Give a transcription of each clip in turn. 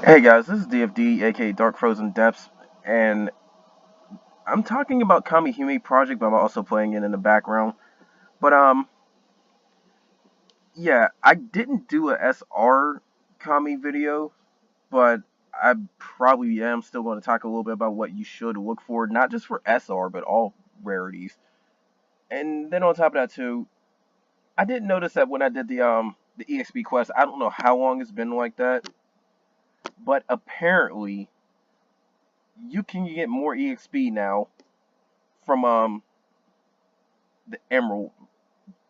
Hey guys, this is DFD, aka Dark Frozen Depths, and I'm talking about Kamihime project, but I'm also playing it in the background. But yeah, I didn't do a SR Kami video, but I probably am still going to talk a little bit about what you should look for, not just for SR, but all rarities. And then on top of that too, I did notice that when I did the EXP quest, I don't know how long it's been like that, but apparently you can get more EXP now from the emerald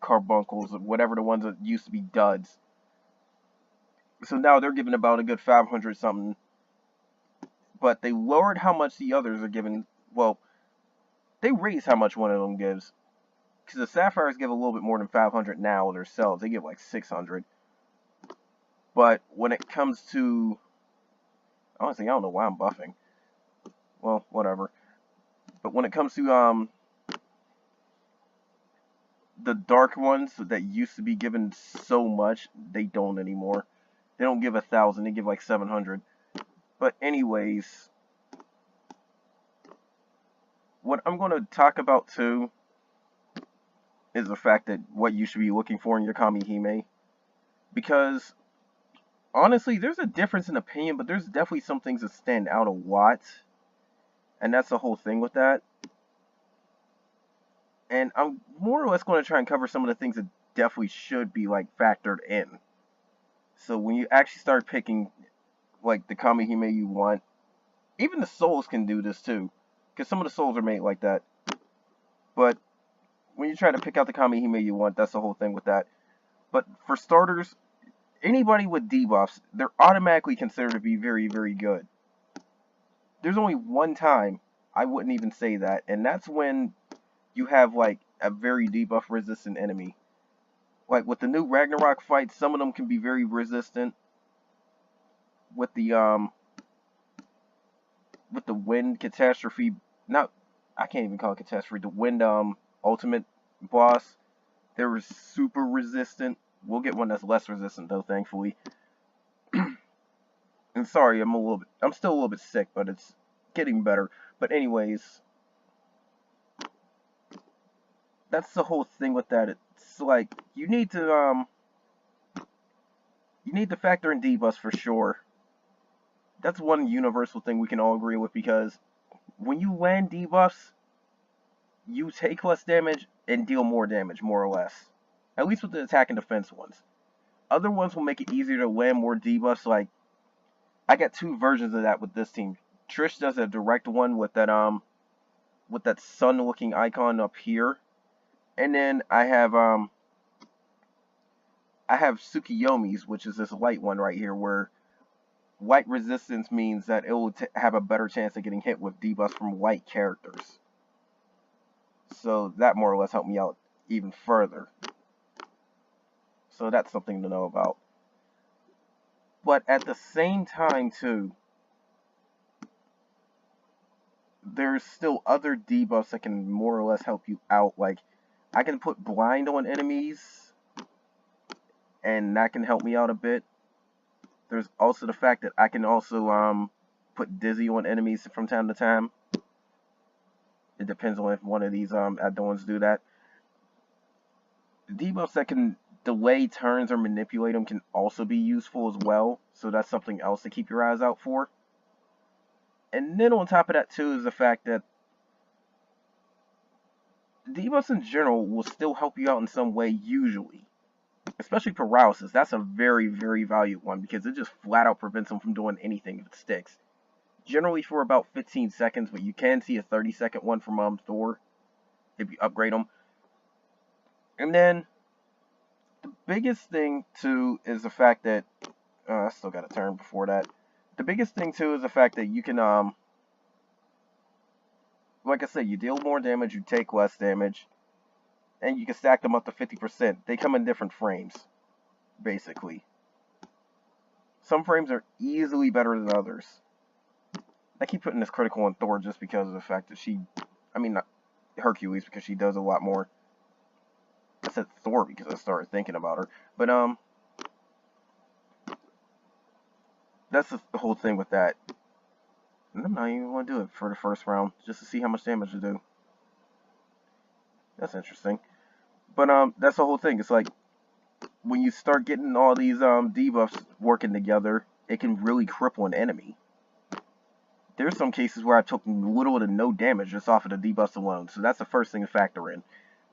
carbuncles, or whatever the ones that used to be duds. So now they're giving about a good 500 something, but they lowered how much the others are giving. Well, they raised how much one of them gives. Because the sapphires give a little bit more than 500 now themselves. They give like 600. But when it comes to, honestly, I don't know why I'm buffing. Well, whatever. But when it comes to the dark ones that used to be given so much, they don't anymore. They don't give 1,000. They give like 700. But anyways, what I'm going to talk about too is the fact that what you should be looking for in your Kamihime. Because honestly, there's a difference in opinion, but there's definitely some things that stand out a lot. And that's the whole thing with that. And I'm more or less going to try and cover some of the things that definitely should be like factored in. So when you actually start picking like the Kamihime you want, even the souls can do this too. Because some of the souls are made like that. But when you try to pick out the Kamihime you want, that's the whole thing with that. But for starters, anybody with debuffs, they're automatically considered to be very, very good. There's only one time I wouldn't even say that, and that's when you have like a very debuff resistant enemy. Like with the new Ragnarok fights, some of them can be very resistant. With the wind catastrophe, not I can't even call it catastrophe. The wind ultimate boss, they were super resistant. We'll get one that's less resistant though, thankfully. And sorry, I'm still a little bit sick, but it's getting better. But anyways, that's the whole thing with that. It's like you need to factor in debuffs for sure. That's one universal thing we can all agree with, because when you land debuffs, you take less damage and deal more damage, more or less. At least with the attack and defense ones. Other ones will make it easier to land more debuffs. Like I got two versions of that with this team. Trish does a direct one with that sun-looking icon up here, and then I have Tsukiyomi's, which is this light one right here, where light resistance means that it will have a better chance of getting hit with debuffs from light characters. So that more or less helped me out even further. So that's something to know about. But at the same time too, there's still other debuffs that can more or less help you out. Like I can put blind on enemies, and that can help me out a bit. There's also the fact that I can also put dizzy on enemies from time to time. It depends on if one of these add-ons do that. Debuffs that can delay turns or manipulate them can also be useful as well. So that's something else to keep your eyes out for. And then on top of that too is the fact that debuffs in general will still help you out in some way usually. Especially paralysis. That's a very, very valued one, because it just flat out prevents them from doing anything if it sticks. Generally for about 15 seconds, but you can see a 30-second one from Thor if you upgrade them. And then the biggest thing too is the fact that I still got a turn before that. The biggest thing too is the fact that you can like I said, you deal more damage, you take less damage, and you can stack them up to 50%. They come in different frames, basically. Some frames are easily better than others. I keep putting this critical on Thor just because of the fact that not Hercules, because she does a lot more. I said Thor because I started thinking about her. But That's the whole thing with that. And I'm not even going to do it for the first round, just to see how much damage to do. That's interesting. But that's the whole thing. It's like when you start getting all these debuffs working together, it can really cripple an enemy. There's some cases where I took little to no damage just off of the debuffs alone. So that's the first thing to factor in.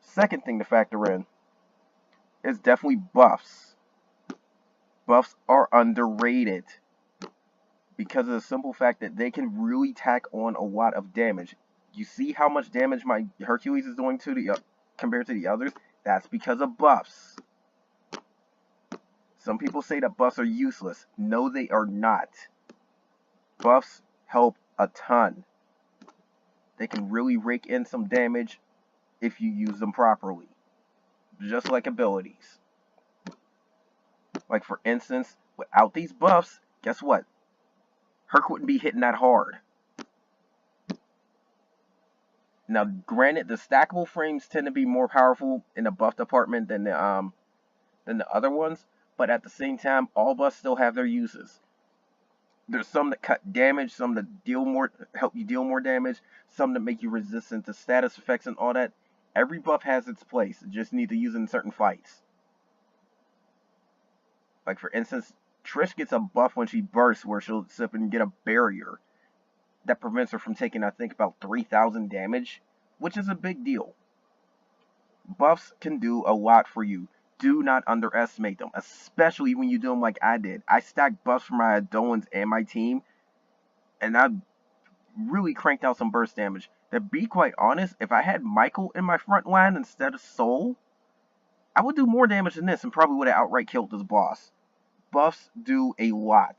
Second thing to factor in is definitely buffs. Buffs are underrated because of the simple fact that they can really tack on a lot of damage. You see how much damage my Hercules is doing to the compared to the others? That's because of buffs. Some people say that buffs are useless. No, they are not. Buffs help a ton. They can really rake in some damage if you use them properly. Just like abilities. Like for instance, without these buffs, guess what? Herc wouldn't be hitting that hard. Now, granted, the stackable frames tend to be more powerful in the buff department than the other ones, but at the same time, all buffs still have their uses. There's some that cut damage, some that help you deal more damage, some that make you resistant to status effects and all that. Every buff has its place. You just need to use it in certain fights. Like for instance, Trish gets a buff when she bursts where she'll sip and get a barrier that prevents her from taking, I think, about 3,000 damage, which is a big deal. Buffs can do a lot for you. Do not underestimate them, especially when you do them like I did. I stacked buffs for my Adolans and my team, and I really cranked out some burst damage. To be quite honest, if I had Michael in my front line instead of Soul, I would do more damage than this and probably would have outright killed this boss. Buffs do a lot.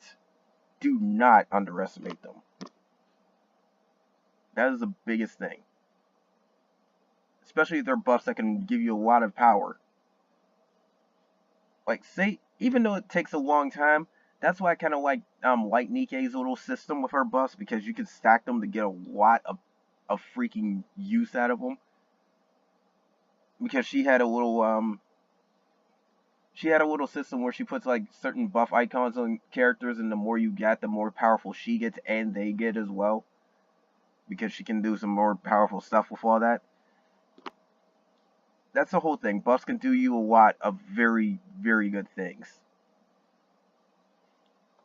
Do not underestimate them. That is the biggest thing. Especially if they're buffs that can give you a lot of power. Like, say, even though it takes a long time, that's why I kind of like Light Nikke's little system with her buffs, because you can stack them to get a lot of freaking use out of them. Because she had a little system where she puts like certain buff icons on characters, and the more you get, the more powerful she gets and they get as well. Because she can do some more powerful stuff with all that. That's the whole thing. Buffs can do you a lot of very, very good things.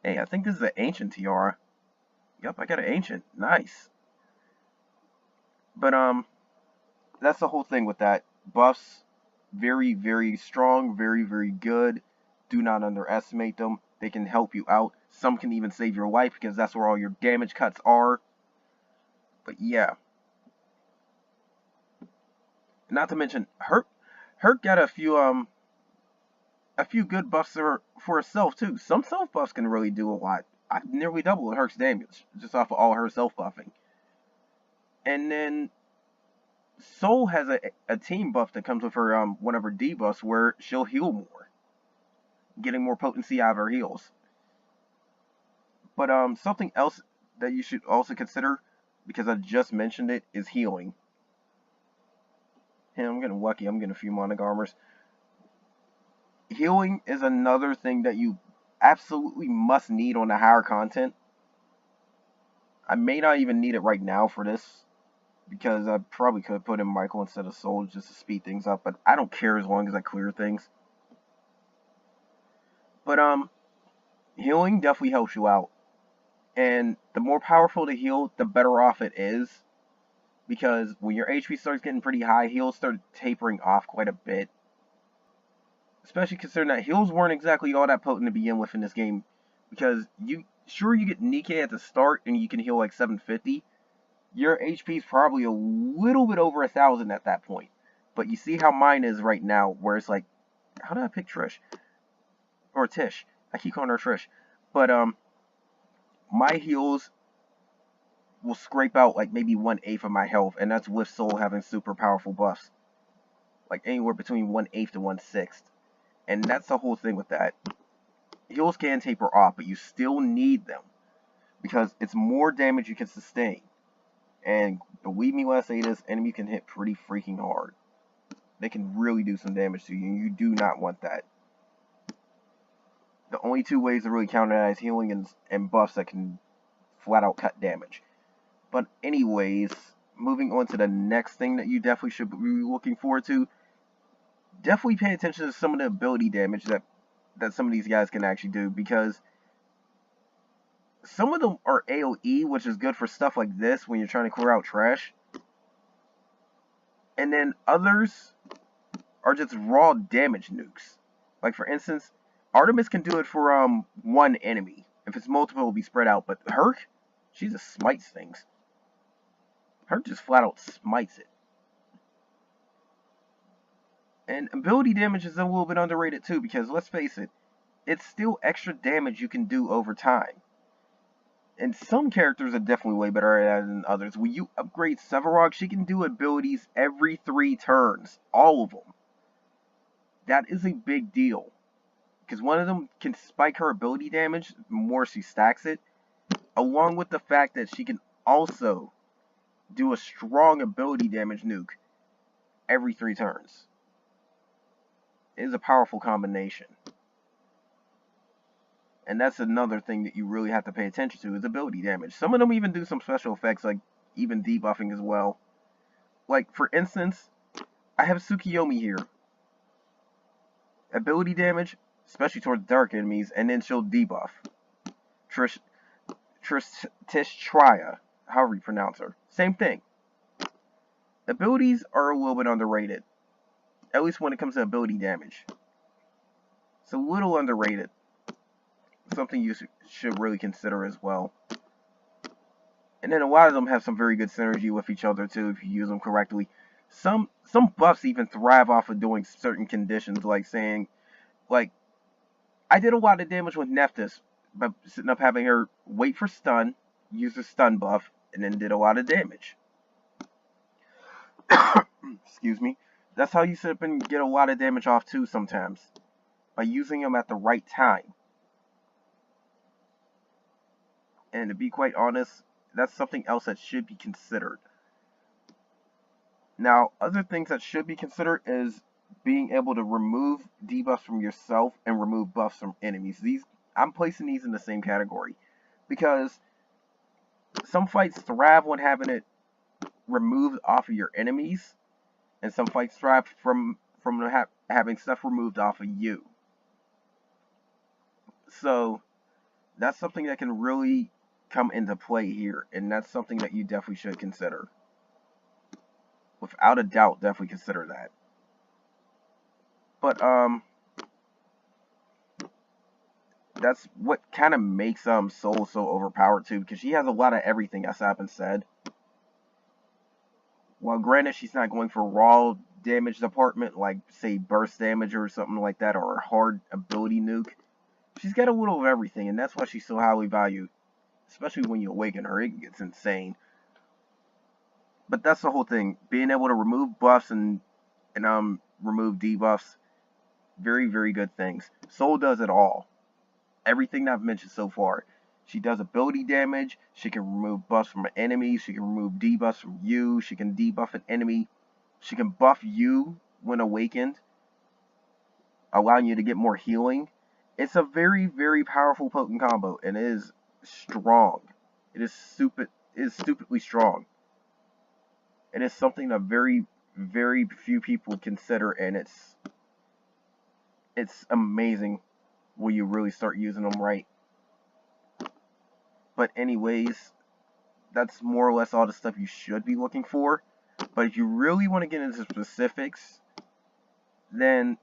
Hey, I think this is an ancient tiara. Yep, I got an ancient. Nice. But that's the whole thing with that. Buffs, very, very strong, very, very good. Do not underestimate them. They can help you out. Some can even save your life because that's where all your damage cuts are. But yeah. Not to mention, Herc got a few good buffs for herself too. Some self buffs can really do a lot. I nearly doubled Herc's damage just off of all her self buffing. And then Soul has a team buff that comes with her one of her debuffs where she'll heal more, getting more potency out of her heals. But something else that you should also consider, because I just mentioned it, is healing. And I'm getting lucky. I'm getting a few Monarch armors. Healing is another thing that you absolutely must need on the higher content. I may not even need it right now for this, because I probably could put in Michael instead of Soul just to speed things up, but I don't care as long as I clear things. But healing definitely helps you out. And the more powerful the heal, the better off it is. Because when your HP starts getting pretty high, heals start tapering off quite a bit. Especially considering that heals weren't exactly all that potent to begin with in this game. Because you get Nikke at the start and you can heal like 750. Your HP is probably a little bit over 1,000 at that point. But you see how mine is right now, where it's like, how did I pick Trish? Or Tish. I keep calling her Trish. But my heals will scrape out like maybe 1/8 of my health, and that's with Soul having super powerful buffs. Like anywhere between 1/8 to 1/6. And that's the whole thing with that. Heals can taper off, but you still need them. Because it's more damage you can sustain. And believe me when I say this, enemy can hit pretty freaking hard. They can really do some damage to you, and you do not want that. The only two ways to really counter that is healing and buffs that can flat out cut damage. But anyways, moving on to the next thing that you definitely should be looking forward to. Definitely pay attention to some of the ability damage that some of these guys can actually do, because some of them are AoE, which is good for stuff like this when you're trying to clear out trash. And then others are just raw damage nukes. Like for instance, Artemis can do it for one enemy. If it's multiple, it'll be spread out. But Herc, she just smites things. Herc just flat out smites it. And ability damage is a little bit underrated too, because let's face it, it's still extra damage you can do over time. And some characters are definitely way better at it than others. When you upgrade Sevarog, she can do abilities every 3 turns. All of them. That is a big deal. Because one of them can spike her ability damage the more she stacks it. Along with the fact that she can also do a strong ability damage nuke every 3 turns. It is a powerful combination. And that's another thing that you really have to pay attention to, is ability damage. Some of them even do some special effects, like even debuffing as well. Like, for instance, I have Tsukiyomi here. Ability damage, especially towards dark enemies, and then she'll debuff. Tristria, however you pronounce her. Same thing. Abilities are a little bit underrated. At least when it comes to ability damage. It's a little underrated. Something you should really consider as well. And then a lot of them have some very good synergy with each other too, if you use them correctly. Some buffs even thrive off of doing certain conditions, like saying, like, I did a lot of damage with Nephthys by sitting up having her wait for stun, use the stun buff, and then did a lot of damage. Excuse me. That's how you sit up and get a lot of damage off too sometimes, by using them at the right time. And to be quite honest, that's something else that should be considered. Now, other things that should be considered is being able to remove debuffs from yourself and remove buffs from enemies. I'm placing these in the same category, because some fights thrive when having it removed off of your enemies, and some fights thrive from having stuff removed off of you. So that's something that can really come into play here, and that's something that you definitely should consider. Without a doubt, definitely consider that. But that's what kind of makes Soul so overpowered too, because she has a lot of everything, as I've been said. While granted, she's not going for raw damage department, like say burst damage or something like that, or a hard ability nuke. She's got a little of everything, and that's why she's so highly valued. Especially when you awaken her, it gets insane. But that's the whole thing. Being able to remove buffs and remove debuffs. Very, very good things. Soul does it all. Everything that I've mentioned so far. She does ability damage. She can remove buffs from an enemy. She can remove debuffs from you. She can debuff an enemy. She can buff you when awakened, allowing you to get more healing. It's a very, very powerful, potent combo, and it is strong. It is stupidly strong. It is something that very, very few people consider, and it's amazing when you really start using them right. But anyways, that's more or less all the stuff you should be looking for. But if you really want to get into specifics, then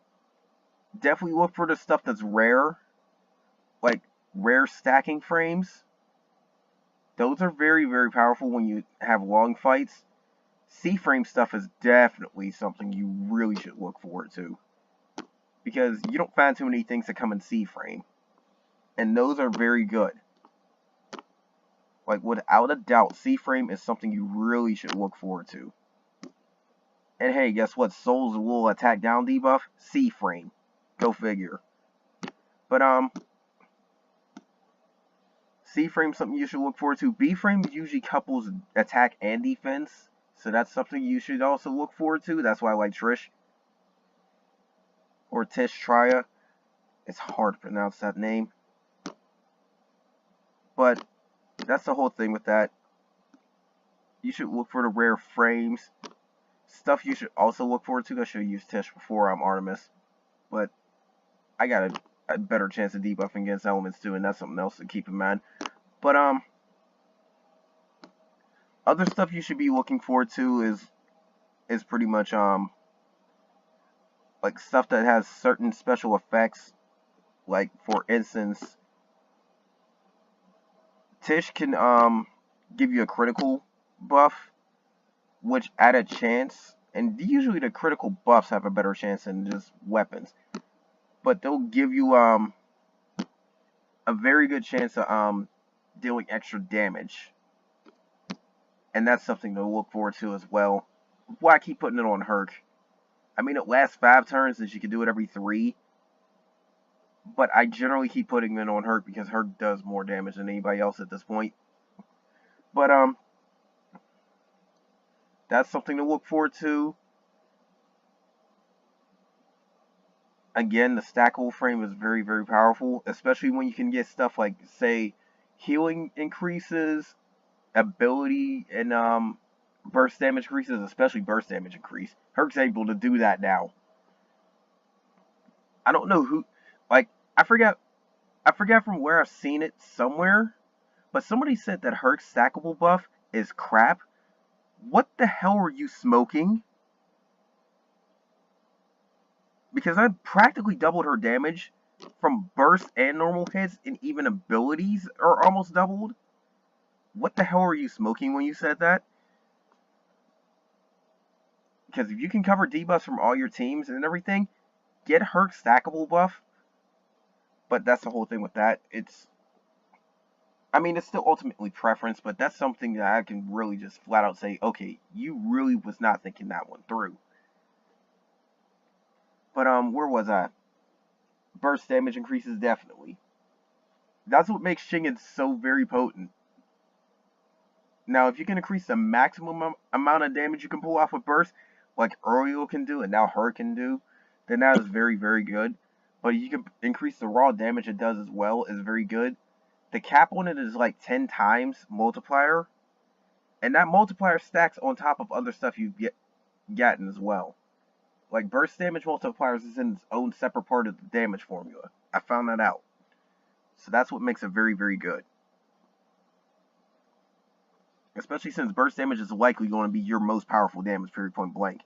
definitely look for the stuff that's rare, like rare stacking frames. Those are very, very powerful when you have long fights. C-frame stuff is definitely something you really should look forward to, because you don't find too many things that come in C-frame, and those are very good. Like, without a doubt, C-frame is something you really should look forward to. And hey, guess what? Soul's will attack down debuff, C-frame. Go figure. But C-frame is something you should look forward to. B-frame usually couples attack and defense, so that's something you should also look forward to. That's why I like Trish. Or Trishtria. It's hard to pronounce that name. But that's the whole thing with that. You should look for the rare frames. Stuff you should also look forward to. I should have used Tish before Artemis. But I got a better chance of debuffing against elements too, and that's something else to keep in mind. But other stuff you should be looking forward to is pretty much like stuff that has certain special effects. Like for instance, Tish can give you a critical buff, which at a chance, and usually the critical buffs have a better chance than just weapons, but they'll give you a very good chance of dealing extra damage, and that's something to look forward to as well. Why I keep putting it on Herc? I mean, it lasts 5 turns, and she can do it every 3. But I generally keep putting it on Herc because Herc does more damage than anybody else at this point. But that's something to look forward to. Again, the stackable frame is very, very powerful, especially when you can get stuff like, say, healing increases, ability, and burst damage increases, especially burst damage increase. Herc's able to do that now. I don't know who, like, I forgot from where I've seen it somewhere, but somebody said that Herc's stackable buff is crap. What the hell are you smoking? Because I practically doubled her damage from burst and normal hits, and even abilities are almost doubled. What the hell are you smoking when you said that? Because if you can cover debuffs from all your teams and everything, get Herc's stackable buff. But that's the whole thing with that. I mean, it's still ultimately preference, but that's something that I can really just flat out say, okay, you really was not thinking that one through. But where was I? Burst damage increases definitely. That's what makes Shingen so very potent. Now, if you can increase the maximum amount of damage you can pull off with burst, like Uriel can do and now her can do, then that is very, very good. But you can increase the raw damage it does as well, is very good. The cap on it is like 10 times multiplier, and that multiplier stacks on top of other stuff you've gotten as well. Like burst damage multipliers is in its own separate part of the damage formula. I found that out. So that's what makes it very, very good. Especially since burst damage is likely going to be your most powerful damage, period, point blank.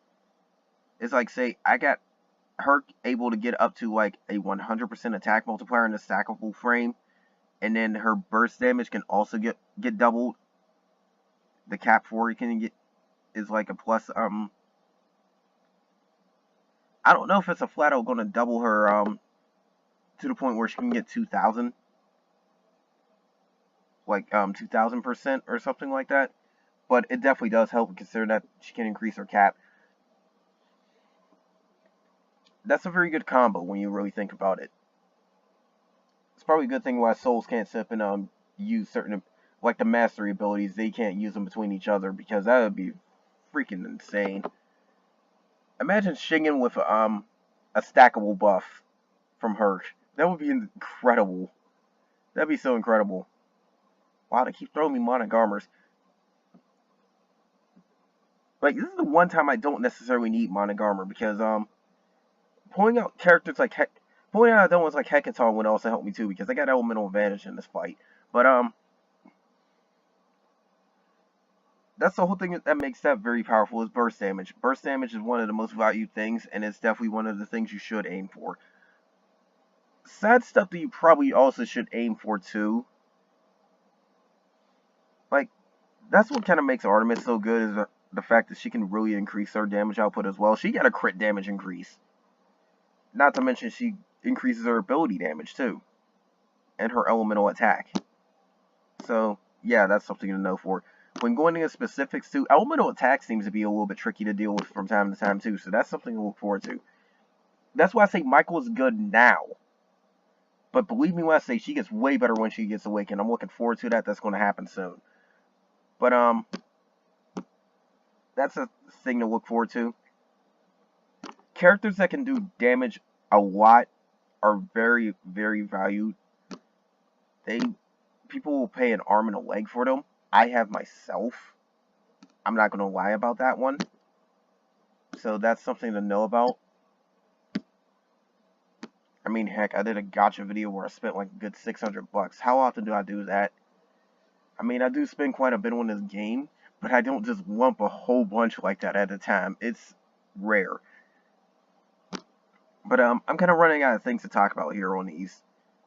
It's like, say, I got Herc able to get up to like a 100% attack multiplier in the stackable frame, and then her burst damage can also get doubled. The cap 4 you can get is like a plus. I don't know if it's a flat out going to double her to the point where she can get 2,000, like 2,000% or something like that. But it definitely does help, considering that she can increase her cap. That's a very good combo when you really think about it. It's probably a good thing why souls can't sit up and use certain, like the mastery abilities. They can't use them between each other, because that would be freaking insane. Imagine Shingen with a stackable buff from Herc. That would be incredible. That'd be so incredible. Wow, they keep throwing me Monarch armors. Like, this is the one time I don't necessarily need Monarch armor, because pointing out characters like pointing out other ones like Hecaton would also help me too, because I got elemental advantage in this fight. But that's the whole thing that makes that very powerful, is burst damage. Burst damage is one of the most valued things, and it's definitely one of the things you should aim for. Sad stuff that you probably also should aim for too. Like, that's what kind of makes Artemis so good, is the fact that she can really increase her damage output as well. She got a crit damage increase. Not to mention she increases her ability damage too, and her elemental attack. So yeah, that's something to know for. When going into specifics too, elemental attack seems to be a little bit tricky to deal with from time to time too, so that's something to look forward to. That's why I say Michael is good now. But believe me when I say she gets way better when she gets awakened. I'm looking forward to that. That's going to happen soon. But that's a thing to look forward to. Characters that can do damage a lot are very, very valued. They People will pay an arm and a leg for them. I have myself. I'm not gonna lie about that one. So that's something to know about. I mean, heck, I did a gacha video where I spent like a good $600. How often do I do that? I mean, I do spend quite a bit on this game, but I don't just lump a whole bunch like that at a time. It's rare. But I'm kind of running out of things to talk about here on these.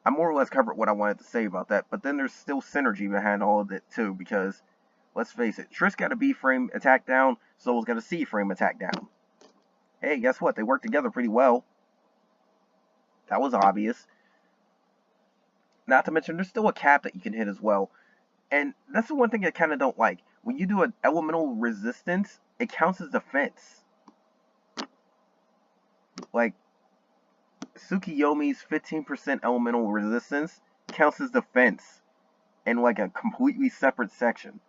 I more or less covered what I wanted to say about that, but then there's still synergy behind all of it too, because let's face it, Triss got a B frame attack down, Soul's got a C frame attack down. Hey, guess what? They work together pretty well. That was obvious. Not to mention, there's still a cap that you can hit as well. And that's the one thing I kind of don't like. When you do an elemental resistance, it counts as defense. Like, Tsukiyomi's 15% elemental resistance counts as defense in like a completely separate section.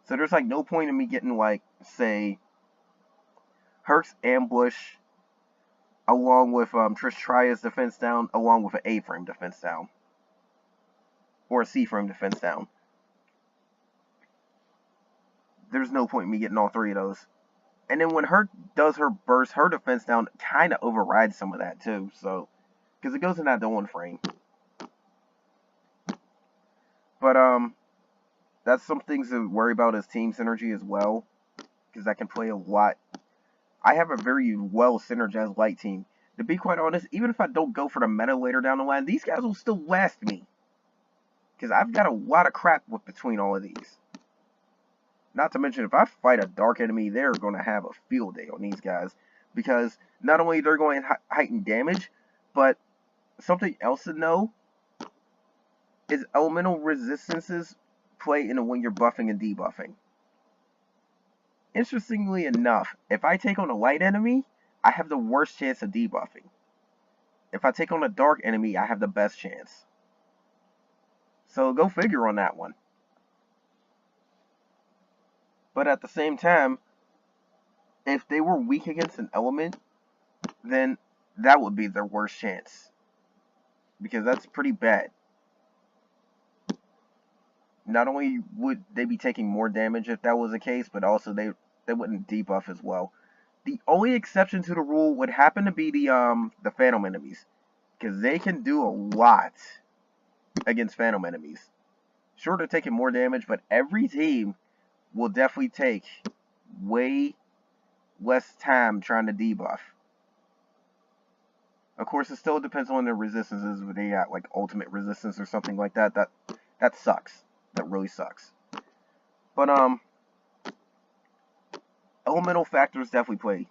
So there's like no point in me getting like, say, Herc's ambush along with Triss Tria's defense down along with an A frame defense down. Or a C frame defense down. There's no point in me getting all three of those. And then when Herc does her burst, her defense down kind of overrides some of that too. So, because it goes in that one frame. But that's some things to worry about as team synergy as well, because that can play a lot. I have a very well synergized light team. To be quite honest, even if I don't go for the meta later down the line, these guys will still last me, because I've got a lot of crap with between all of these. Not to mention, if I fight a dark enemy, they're going to have a field day on these guys. Because not only they're going to heighten damage, but something else to know is elemental resistances play into when you're buffing and debuffing. Interestingly enough, if I take on a light enemy, I have the worst chance of debuffing. If I take on a dark enemy, I have the best chance. So go figure on that one. But at the same time, if they were weak against an element, then that would be their worst chance. Because that's pretty bad. Not only would they be taking more damage if that was the case, but also they wouldn't debuff as well. The only exception to the rule would happen to be the phantom enemies. Because they can do a lot against phantom enemies. Sure, they're taking more damage, but every team will definitely take way less time trying to debuff. Of course, it still depends on their resistances. If they got like ultimate resistance or something like that, that sucks. That really sucks. But elemental factors definitely play.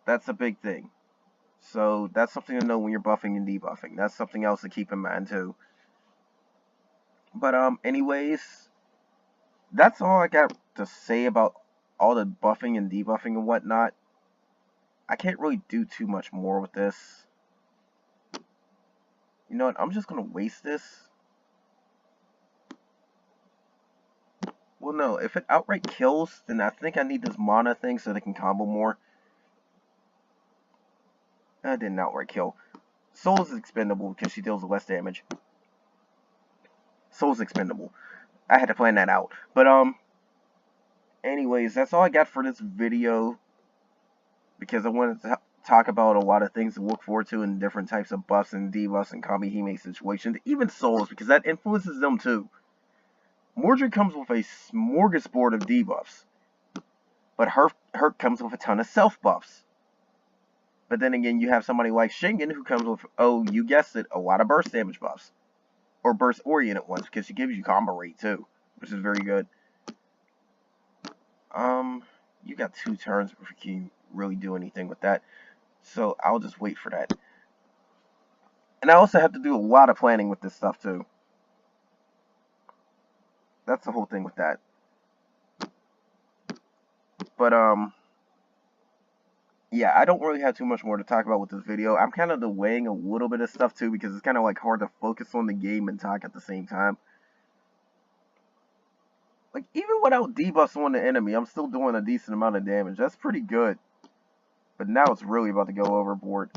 That's a big thing. So that's something to know when you're buffing and debuffing. That's something else to keep in mind too. But anyways, that's all I got to say about all the buffing and debuffing and whatnot. I can't really do too much more with this. You know what? I'm just going to waste this. Well, no. If it outright kills, then I think I need this mana thing so they can combo more. That didn't outright kill. Soul is expendable because she deals less damage. Soul's expendable. I had to plan that out. But, anyways, that's all I got for this video. Because I wanted to talk about a lot of things to look forward to in different types of buffs and debuffs and Kamihime situations. Even Souls, because that influences them too. Mordred comes with a smorgasbord of debuffs. But Herc comes with a ton of self-buffs. But then again, you have somebody like Shingen who comes with, oh, you guessed it, a lot of burst damage buffs. Or burst-oriented ones, because she gives you combo rate too, which is very good. You got 2 turns before you can really do anything with that. So I'll just wait for that. And I also have to do a lot of planning with this stuff too. That's the whole thing with that. But, yeah, I don't really have too much more to talk about with this video. I'm kind of delaying a little bit of stuff too, because it's kind of like hard to focus on the game and talk at the same time. Like, even without debuffs on the enemy, I'm still doing a decent amount of damage. That's pretty good. But now it's really about to go overboard.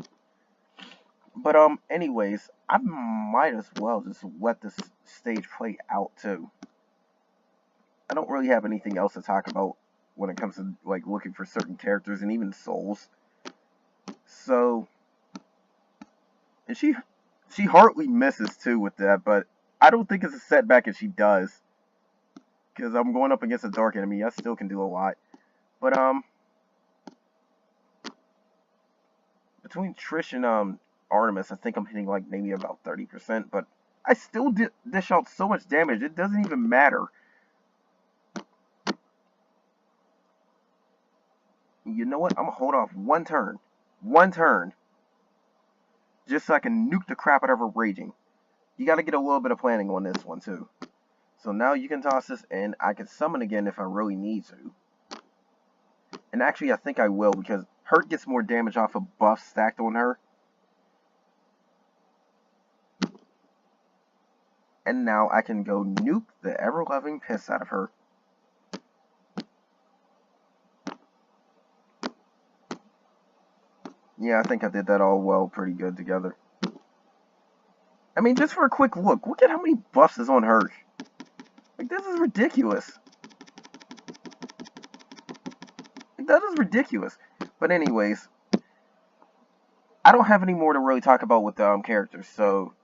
But anyways, I might as well just let this stage play out too. I don't really have anything else to talk about when it comes to like looking for certain characters and even souls. So, and she hardly misses too with that, but I don't think it's a setback if she does, because I'm going up against a dark enemy. I still can do a lot, but between Trish and Artemis, I think I'm hitting like maybe about 30%, but I still dish out so much damage. It doesn't even matter. You know what? I'm gonna hold off one turn, just so I can nuke the crap out of her raging. You got to get a little bit of planning on this one too. So now you can toss this in. I can summon again if I really need to. And actually, I think I will, because Hurt gets more damage off of buffs stacked on her. And now I can go nuke the ever-loving piss out of her. Yeah, I think I did that all well, pretty good together. I mean, just for a quick look at how many buffs is on her. Like, this is ridiculous. Like, that is ridiculous. But anyways, I don't have any more to really talk about with the characters, so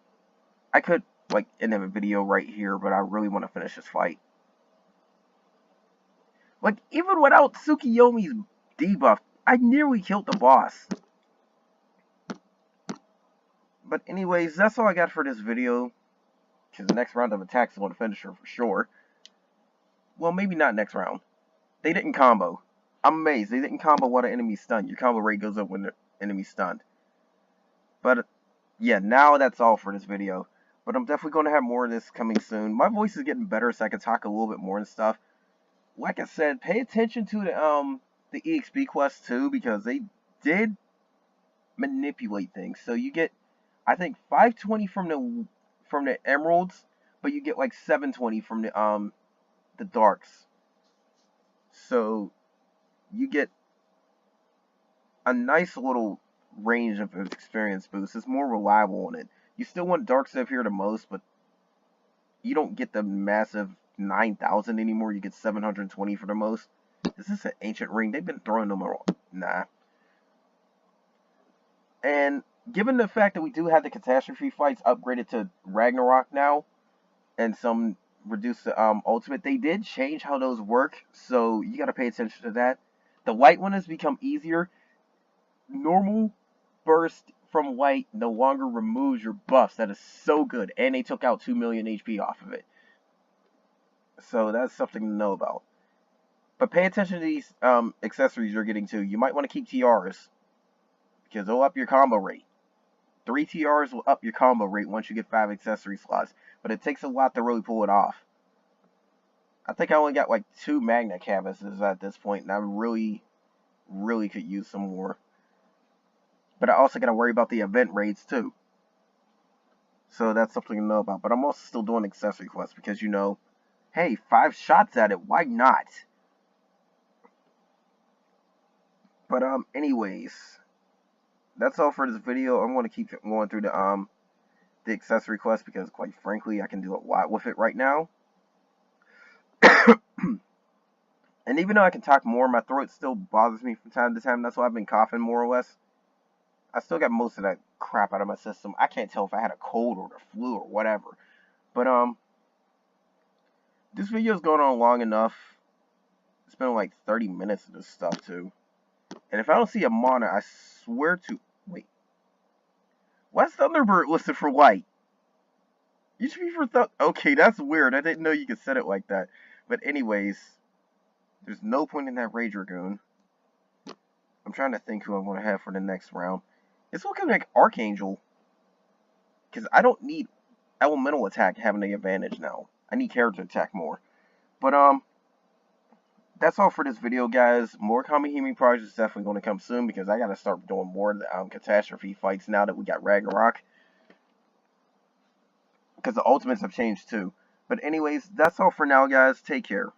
I could, like, end a video right here, but I really want to finish this fight. Like, even without Tsukiyomi's debuff, I nearly killed the boss. But anyways, that's all I got for this video, because the next round of attacks is going to finish her for sure. Well, maybe not next round. They didn't combo. I'm amazed. They didn't combo while the enemy's stunned. Your combo rate goes up when the enemy's stunned. But, yeah, now that's all for this video. But I'm definitely going to have more of this coming soon. My voice is getting better, so I can talk a little bit more and stuff. Like I said, pay attention to the EXP quests too, because they did manipulate things. So you get, I think, 520 from the emeralds, but you get like 720 from the darks. So you get a nice little range of experience boost. It's more reliable on it. You still want darks up here the most, but you don't get the massive 9,000 anymore. You get 720 for the most. Is this an ancient ring? They've been throwing them around. Nah. And given the fact that we do have the catastrophe fights upgraded to Ragnarok now, and some reduced to ultimate, they did change how those work, so you gotta pay attention to that. The white one has become easier. Normal burst from white no longer removes your buffs. That is so good. And they took out 2 million HP off of it. So that's something to know about. But pay attention to these accessories you're getting too. You might want to keep TRs, because they'll up your combo rate. 3 TRs will up your combo rate once you get 5 accessory slots. But it takes a lot to really pull it off. I think I only got like 2 magnet canvases at this point, and I really could use some more. But I also got to worry about the event raids too. So that's something to know about. But I'm also still doing accessory quests, because, you know, hey, 5 shots at it, why not? But anyways, that's all for this video. I'm going to keep going through the accessory quest, because quite frankly, I can do a lot with it right now. And even though I can talk more, my throat still bothers me from time to time. That's why I've been coughing more or less. I still got most of that crap out of my system. I can't tell if I had a cold or the flu or whatever. But this video's going on long enough. It's been like 30 minutes of this stuff too. And if I don't see a mana, I swear to... Wait. Why's Thunderbird listed for white? You should be for Okay, that's weird. I didn't know you could set it like that. But anyways, there's no point in that Rage Dragoon. I'm trying to think who I'm going to have for the next round. It's looking like Archangel, because I don't need elemental attack having the advantage now. I need character attack more. But that's all for this video, guys. More Kamihime projects definitely going to come soon, because I got to start doing more of the catastrophe fights now that we got Ragnarok, because the ultimates have changed too. But anyways, that's all for now, guys. Take care.